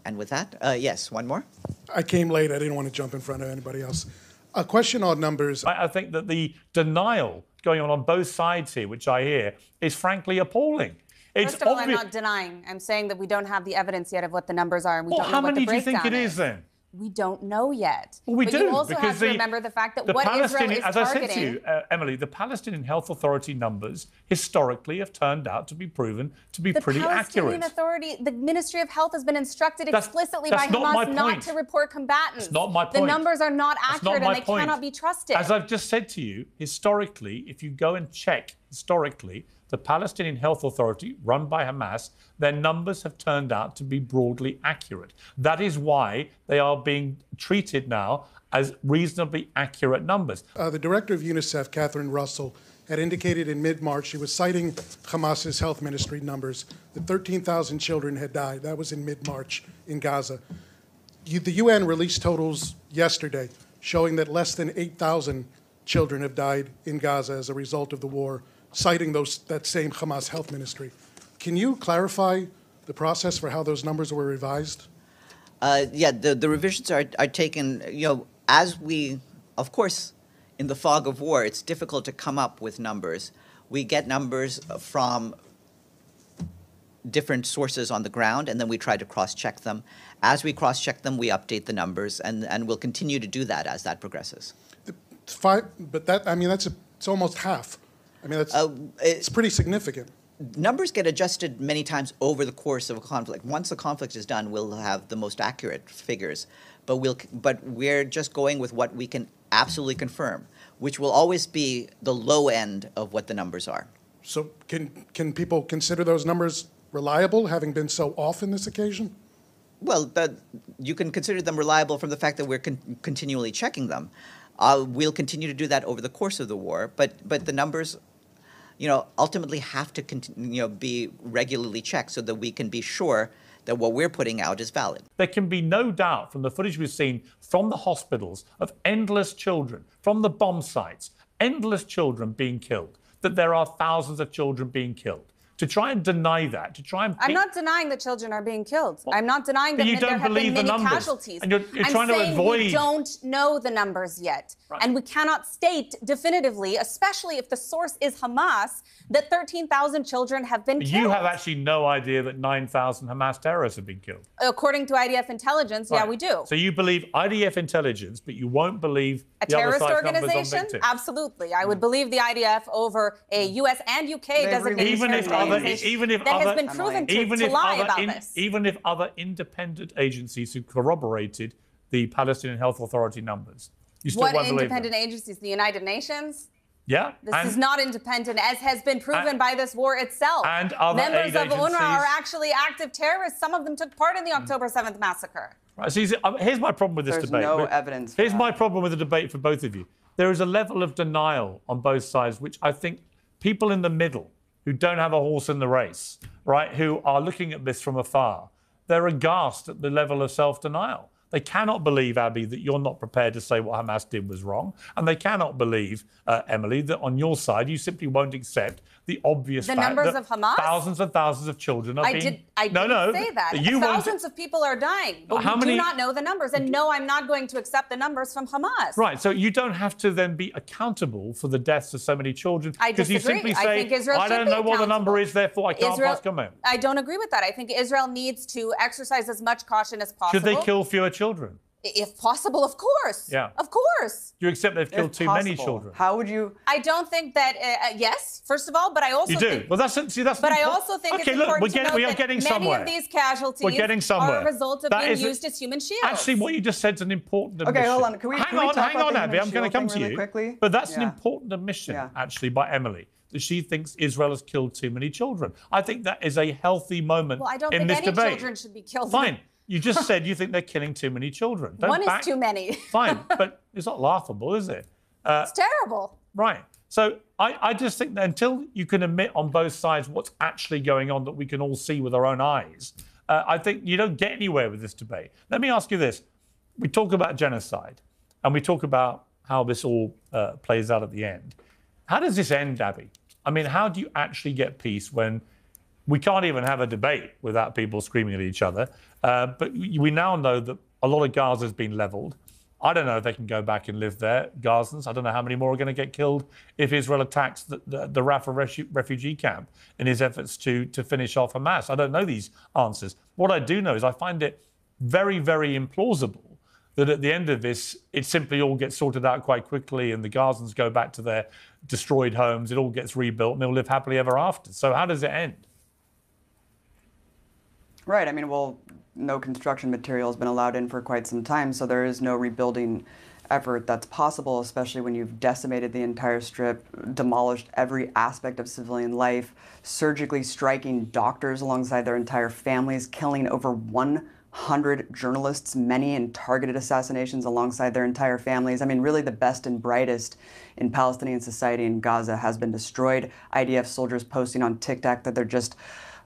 And with that, yes, one more. I came late. I didn't want to jump in front of anybody else. A question on numbers. I think that the denial going on both sides here, which I hear, is frankly appalling. First of all, I'm not denying. I'm saying that we don't have the evidence yet of what the numbers are, and we don't know what the breakdown is. How many do you think it is then? We don't know yet. Well, we but do. You also have to remember the fact that what Israel is as targeting... I said to you, Emily, the Palestinian Health Authority numbers historically have turned out to be proven to be pretty accurate. The Palestinian Authority, the Ministry of Health has been instructed explicitly by Hamas not to report combatants. That's not my point. The numbers are not accurate and they cannot be trusted. As I've just said to you, historically, if you go and check historically, the Palestinian Health Authority, run by Hamas, their numbers have turned out to be broadly accurate. That is why they are being treated now as reasonably accurate numbers. The director of UNICEF, Catherine Russell, had indicated in mid-March, she was citing Hamas's health ministry numbers, that 13,000 children had died. That was in mid-March in Gaza. The UN released totals yesterday showing that less than 8,000 children have died in Gaza as a result of the war, citing that same Hamas health ministry. Can you clarify the process for how those numbers were revised? Yeah, the revisions are taken, as we, of course, in the fog of war, it's difficult to come up with numbers. We get numbers from different sources on the ground, and then we try to cross-check them. As we cross-check them, we update the numbers, and we'll continue to do that as that progresses. But that, I mean, it's almost half. I mean, it's pretty significant. Numbers get adjusted many times over the course of a conflict. Once the conflict is done, we'll have the most accurate figures. But we're just going with what we can absolutely confirm, which will always be the low end of what the numbers are. So can people consider those numbers reliable, having been so off in this occasion? Well, you can consider them reliable from the fact that we're continually checking them. We'll continue to do that over the course of the war, but the numbers, ultimately have to be regularly checked so that we can be sure that what we're putting out is valid. There can be no doubt from the footage we've seen from the hospitals of endless children, from the bomb sites, endless children being killed, that there are thousands of children being killed. To try and deny that, I'm not denying that children are being killed. Well, I'm not denying that there have been many casualties. And you're trying to avoid... we don't know the numbers yet. Right. And we cannot state definitively, especially if the source is Hamas, that 13,000 children have been killed. You have actually no idea that 9,000 Hamas terrorists have been killed. According to IDF intelligence, right. Yeah, we do. So you believe IDF intelligence, but you won't believe a terrorist organization? Absolutely. I would believe the IDF over a US and UK designated terrorist organization that has been proven to lie about this. Even if other independent agencies who corroborated the Palestinian Health Authority numbers, you still won't believe them. What independent agencies? The United Nations? Yeah. This is not independent, as has been proven by this war itself. And other members of UNRWA are actually active terrorists. Some of them took part in the October 7th massacre. Right, so here's my problem with this debate. There's no evidence. Here's my problem with the debate for both of you. There is a level of denial on both sides, which I think people in the middle who don't have a horse in the race, right, who are looking at this from afar, they're aghast at the level of self-denial. They cannot believe, Abby, that you're not prepared to say what Hamas did was wrong. And they cannot believe, Emily, that on your side, you simply won't accept the obvious fact numbers that of Hamas? thousands and thousands of children are being... I didn't say that. Thousands of people are dying, but we do not know the numbers. And no, I'm not going to accept the numbers from Hamas. Right, so you don't have to then be accountable for the deaths of so many children. I disagree. You simply say, I don't know what the number is, therefore I can't pass comment. I don't agree with that. I think Israel needs to exercise as much caution as possible. Should they kill fewer children? If possible, of course. Yeah. Of course. You accept they've killed too many children? How would you... I don't think that, yes, first of all, but I also You do? think... Well, that's... See, that's... But I also think it's important to note we are getting somewhere. Many of these casualties are a result of being used as human shields. Actually, what you just said is an important admission. Okay, hold on. Hang on, Abby. I'm going to come to you. Quickly? But that's an important admission, actually, by Emily, that she thinks Israel has killed too many children. I think that is a healthy moment in this debate. Well, I don't think any children should be killed. Fine. You just said you think they're killing too many children. One is too many. Fine, but it's not laughable, is it? It's terrible. Right. So I just think that until you can admit on both sides what's actually going on that we can all see with our own eyes, I think you don't get anywhere with this debate. Let me ask you this. We talk about genocide, and we talk about how this all plays out at the end. How does this end, Abby? I mean, how do you actually get peace when we can't even have a debate without people screaming at each other? But we now know that a lot of Gaza has been leveled. I don't know if they can go back and live there, Gazans. I don't know how many more are going to get killed if Israel attacks the Rafah refugee camp in his efforts to finish off Hamas. I don't know these answers. What I do know is I find it very, very implausible that at the end of this, it simply all gets sorted out quite quickly and the Gazans go back to their destroyed homes, it all gets rebuilt, and they'll live happily ever after. So how does it end? Right. I mean, well, no construction material has been allowed in for quite some time, so there is no rebuilding effort that's possible, especially when you've decimated the entire strip, demolished every aspect of civilian life, surgically striking doctors alongside their entire families, killing over 100 journalists, many in targeted assassinations alongside their entire families. I mean, really the best and brightest in Palestinian society in Gaza has been destroyed. IDF soldiers posting on TikTok that they're just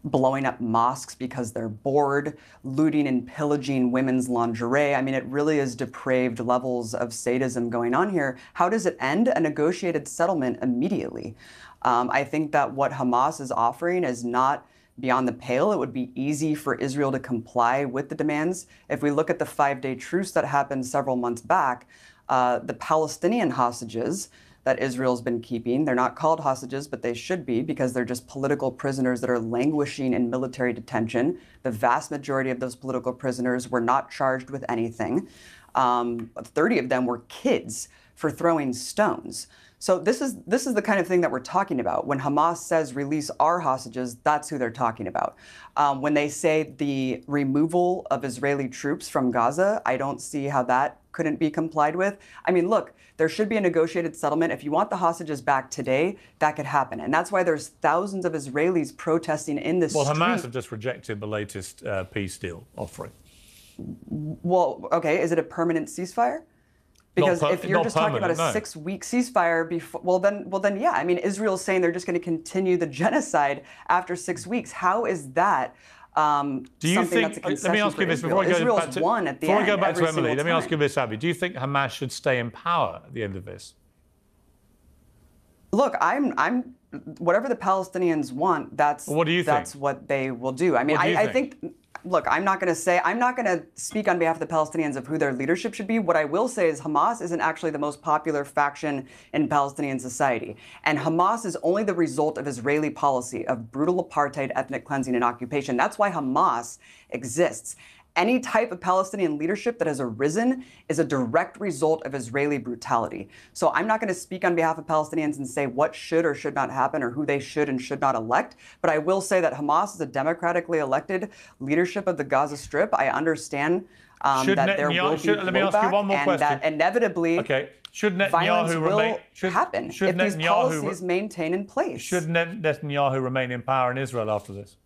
blowing up mosques because they're bored, looting and pillaging women's lingerie. I mean, it really is depraved levels of sadism going on here. How does it end? A negotiated settlement immediately. I think that what Hamas is offering is not beyond the pale. It would be easy for Israel to comply with the demands. If we look at the 5-day truce that happened several months back, the Palestinian hostages that Israel's been keeping. They're not called hostages, but they should be because they're just political prisoners that are languishing in military detention. The vast majority of those political prisoners were not charged with anything. 30 of them were kids for throwing stones. So this is the kind of thing that we're talking about. When Hamas says release our hostages, that's who they're talking about. When they say the removal of Israeli troops from Gaza, I don't see how that couldn't be complied with. I mean, look, there should be a negotiated settlement. If you want the hostages back today, that could happen. And that's why there's thousands of Israelis protesting in the street. Well, Hamas have just rejected the latest peace deal offering. Well, okay, is it a permanent ceasefire? Because if you're just talking about a 6-week ceasefire, before, well then, yeah. I mean, Israel's saying they're just going to continue the genocide after 6 weeks. How is that do you something think? that's a concession Let me ask you this Israel? before I go Israel's back to, won at the before end, I go back to Emily. Let me time. ask you this, Abby. Do you think Hamas should stay in power at the end of this? Look, I'm whatever the Palestinians want. That's what do you think? That's what they will do. I mean, I think. Look, I'm not going to speak on behalf of the Palestinians of who their leadership should be. What I will say is Hamas isn't actually the most popular faction in Palestinian society. And Hamas is only the result of Israeli policy of brutal apartheid, ethnic cleansing, and occupation. That's why Hamas exists. Any type of Palestinian leadership that has arisen is a direct result of Israeli brutality. So I'm not going to speak on behalf of Palestinians and say what should or should not happen or who they should and should not elect. But I will say that Hamas is a democratically elected leadership of the Gaza Strip. I understand that there will be blowback and that inevitably violence will happen if these policies maintain in place. Should Netanyahu remain in power in Israel after this?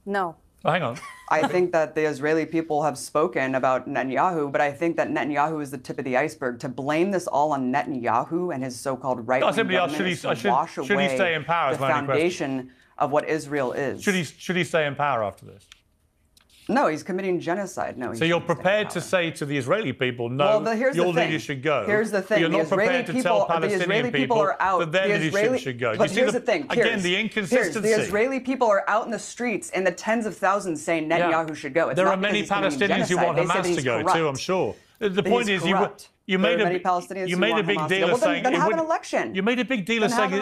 No. Oh, hang on. I think that the Israeli people have spoken about Netanyahu, but I think that Netanyahu is the tip of the iceberg. To blame this all on Netanyahu and his so-called right-wing government is to wash away he stay in power, the foundation of what Israel is. Should he stay in power after this? No, he's committing genocide. No. So you're prepared to say to the Israeli people, no, your leaders should go. Here's the thing. You're not prepared to tell Palestinian people that their leadership should go. But here's the thing. Again, the inconsistency. The Israeli people are out in the streets in the tens of thousands saying Netanyahu should go. There are many Palestinians who want Hamas to go too, I'm sure. The point is, you made a big deal of saying. Then have an election. You made a big deal of saying.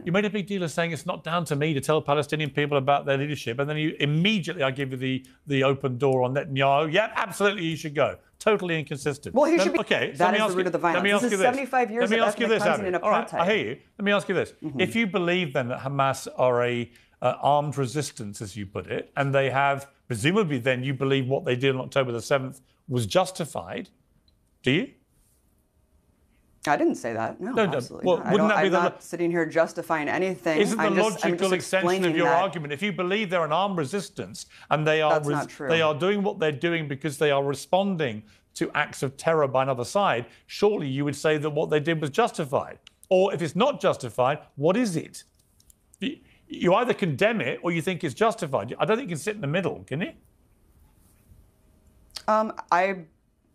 You made a big deal of saying it's not down to me to tell Palestinian people about their leadership, and then you immediately I give you the open door on Netanyahu. Yeah, absolutely, you should go. Totally inconsistent. Well, he should be. Okay, that is the root of the violence. This is 75 years of ethnic cleansing and apartheid. All right, I hear you. Let me ask you this: if you believe then that Hamas are a armed resistance, as you put it, and they have presumably then you believe what they did on October the 7th was justified. Do you? I didn't say that. No, absolutely well, not. Wouldn't that be I'm not sitting here justifying anything. Isn't the logical extension of your argument? If you believe they're an armed resistance and they are doing what they're doing because they are responding to acts of terror by another side, surely you would say that what they did was justified. Or if it's not justified, what is it? You either condemn it or you think it's justified. I don't think you can sit in the middle, can you?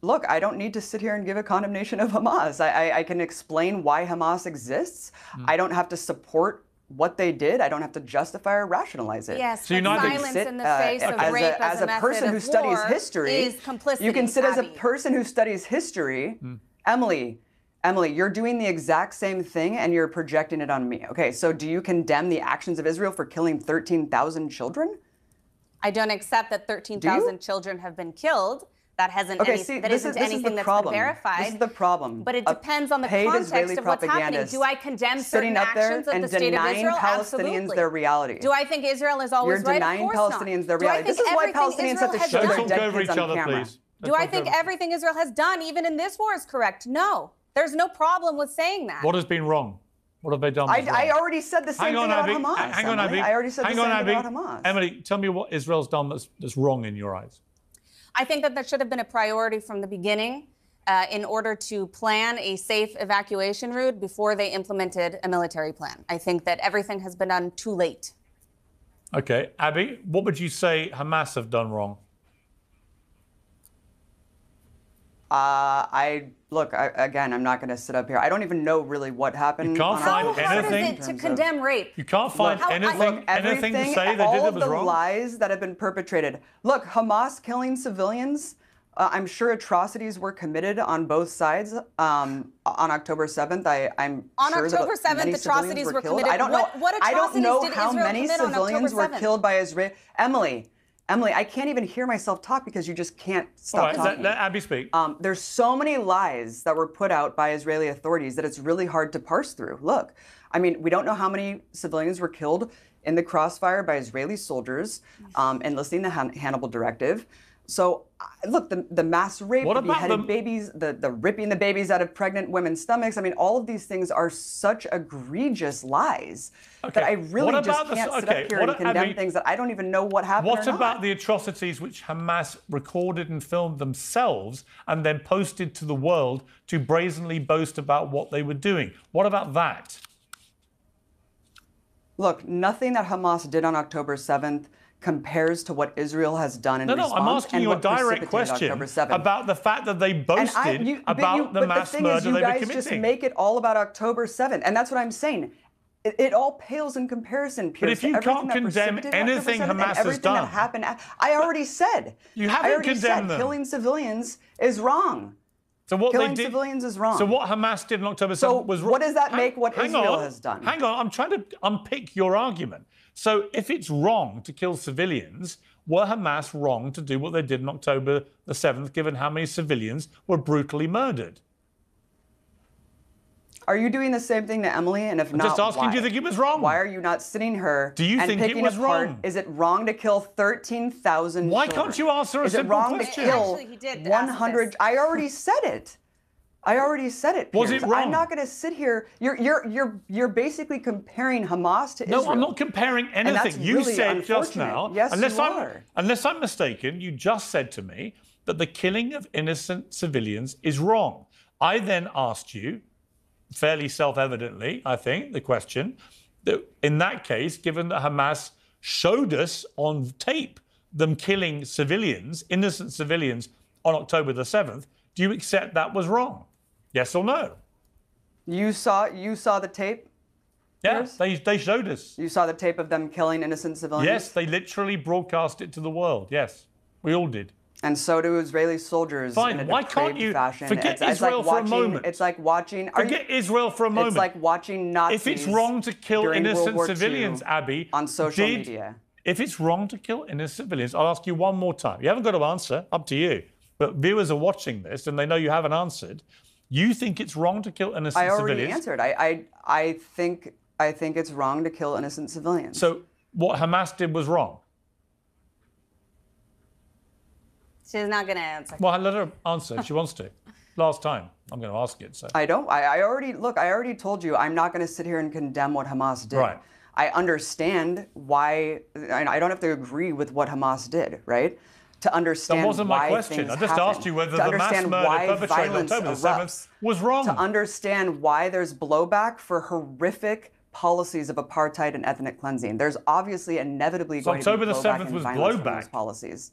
Look, I don't need to sit here and give a condemnation of Hamas. I can explain why Hamas exists. I don't have to support what they did, I don't have to justify or rationalize it. Yes, so silence in the face of rape as a person who studies history is complicity. You can sit as a person who studies history. Emily, you're doing the exact same thing and you're projecting it on me. Okay, so do you condemn the actions of Israel for killing 13,000 children? I don't accept that 13,000 children have been killed. That hasn't anything that's been verified. This is the problem. But it depends on the context of what's happening. Do I condemn certain actions of the state of Israel? Palestinians Absolutely. Their reality. Do I think Israel is always right? You're denying Palestinians their reality. This is why Palestinians have to show their dead kids on camera. Do I think everything Israel has done, even in this war, is correct? No. There's no problem with saying that. What has been wrong? What have they done? I already said the same thing about Hamas. Hang on, Abby. I already said the same thing about Hamas. Emily, tell me what Israel's done that's wrong in your eyes. I think that should have been a priority from the beginning in order to plan a safe evacuation route before they implemented a military plan. I think that everything has been done too late. Okay. Abby, what would you say Hamas have done wrong? Again, I'm not going to sit up here. I don't even know really what happened. You can't find anything. How hard is it to condemn rape? You can't find anything to say they did that was wrong? All of the lies that have been perpetrated. Look, Hamas killing civilians, I'm sure atrocities were committed on both sides on October 7th. I'm sure October 7th, atrocities were committed. I don't know how many civilians were killed by Israel. Emily, I can't even hear myself talk because you just can't stop talking. Let Abby speak. There's so many lies that were put out by Israeli authorities that it's really hard to parse through. Look, I mean, we don't know how many civilians were killed in the crossfire by Israeli soldiers enlisting the Hannibal Directive. So, look, the mass rape, the beheaded babies, the ripping the babies out of pregnant women's stomachs. I mean, all of these things are such egregious lies that I really just can't sit up here and condemn things that I don't even know what happened. What about the atrocities which Hamas recorded and filmed themselves and then posted to the world to brazenly boast about what they were doing? What about that? Look, nothing that Hamas did on October 7th compares to what Israel has done in response. No, I'm asking you a direct question about the fact that they boasted about the mass murder they were committing. You guys just make it all about October 7th, and that's what I'm saying. It all pales in comparison, Piers. But if you can't condemn anything Hamas has done, that happened, I already said. You haven't condemned them. Killing civilians is wrong. So what Killing civilians is wrong. So what Hamas did on October 7th was wrong. What does that make what Israel has done? Hang on, I'm trying to unpick your argument. So if it's wrong to kill civilians, were Hamas wrong to do what they did on October the 7th, given how many civilians were brutally murdered? Are you doing the same thing to Emily? And if not, just asking, do you think it was wrong? Why are you not sitting her Do you think it was wrong? Is it wrong to kill 13,000 Why can't you answer a simple question? Is it wrong to kill 100? I already said it. Piers. Was it wrong? I'm not going to sit here. You're basically comparing Hamas to Israel. No, I'm not comparing anything. You really said just now, yes, unless I'm mistaken, you just said to me that the killing of innocent civilians is wrong. I then asked you, fairly self-evidently, I think, the question, that in that case, given that Hamas showed us on tape them killing civilians, innocent civilians, on October the 7th, do you accept that was wrong? Yes or no? You saw the tape? Yeah, they showed us. You saw the tape of them killing innocent civilians? Yes, they literally broadcast it to the world. Yes, we all did. And so do Israeli soldiers. Fine, in a why can't you forget Israel for a moment? It's like watching. Forget Israel for a moment. It's like watching Nazis. If it's wrong to kill innocent civilians, Abby, on social media. If it's wrong to kill innocent civilians, I'll ask you one more time. You haven't got to answer. Up to you. But viewers are watching this and they know you haven't answered. You think it's wrong to kill innocent civilians? I already answered. I think it's wrong to kill innocent civilians. So what Hamas did was wrong? She's not going to answer. Well, let her answer if she wants to. Last time, I'm going to ask it. So I don't. I already told you I'm not going to sit here and condemn what Hamas did. Right. I understand why. I don't have to agree with what Hamas did, right? To understand that wasn't my question. I just asked you whether the mass murder perpetrated on October the 7th was wrong. To understand why there's blowback for horrific policies of apartheid and ethnic cleansing. There's obviously inevitably going to be blowback and violence from those policies.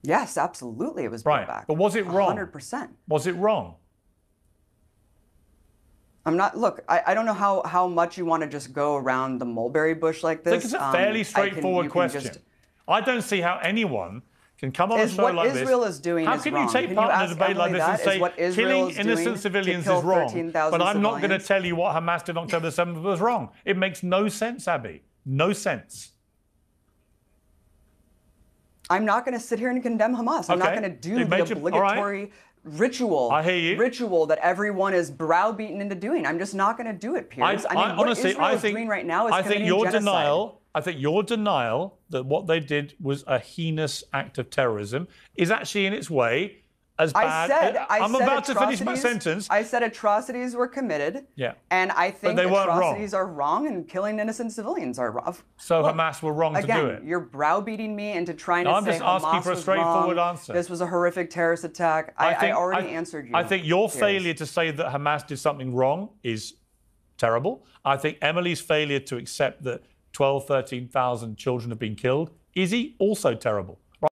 Yes, absolutely, it was blowback. But was it wrong? 100%. Was it wrong? I'm not. Look, I don't know how much you want to just go around the mulberry bush like I this. think it's a fairly straightforward question. I don't see how anyone can come on a show what like this. Israel is doing How is can wrong. you take Can part you in a ask debate like Emily this and that? say Is what Israel killing is doing innocent to civilians kill is wrong, 13,000 but I'm not going to civilians? tell you what Hamas did on October 7th was wrong? It makes no sense, Abby. No sense. I'm not going to sit here and condemn Hamas. I'm not Okay. going to do It the made you- all right. obligatory ritual. I hear you. Ritual that everyone is browbeaten into doing. I'm just not going to do it, Piers. I mean, what honestly, Israel I is think, doing right now is I think committing your genocide. denial. I think your denial that what they did was a heinous act of terrorism is actually in its way as bad. I'm about to finish my sentence. I said atrocities were committed. Yeah. And I think they weren't wrong. atrocities are wrong and killing innocent civilians are wrong. So Look, Hamas were wrong to do it. Again, you're browbeating me into trying No, to I'm say just asking Hamas for a was straightforward wrong. answer. This was a horrific terrorist attack. I already answered you. I think your Piers. failure to say that Hamas did something wrong is terrible. I think Emily's failure to accept that 12, 13,000 children have been killed is also terrible.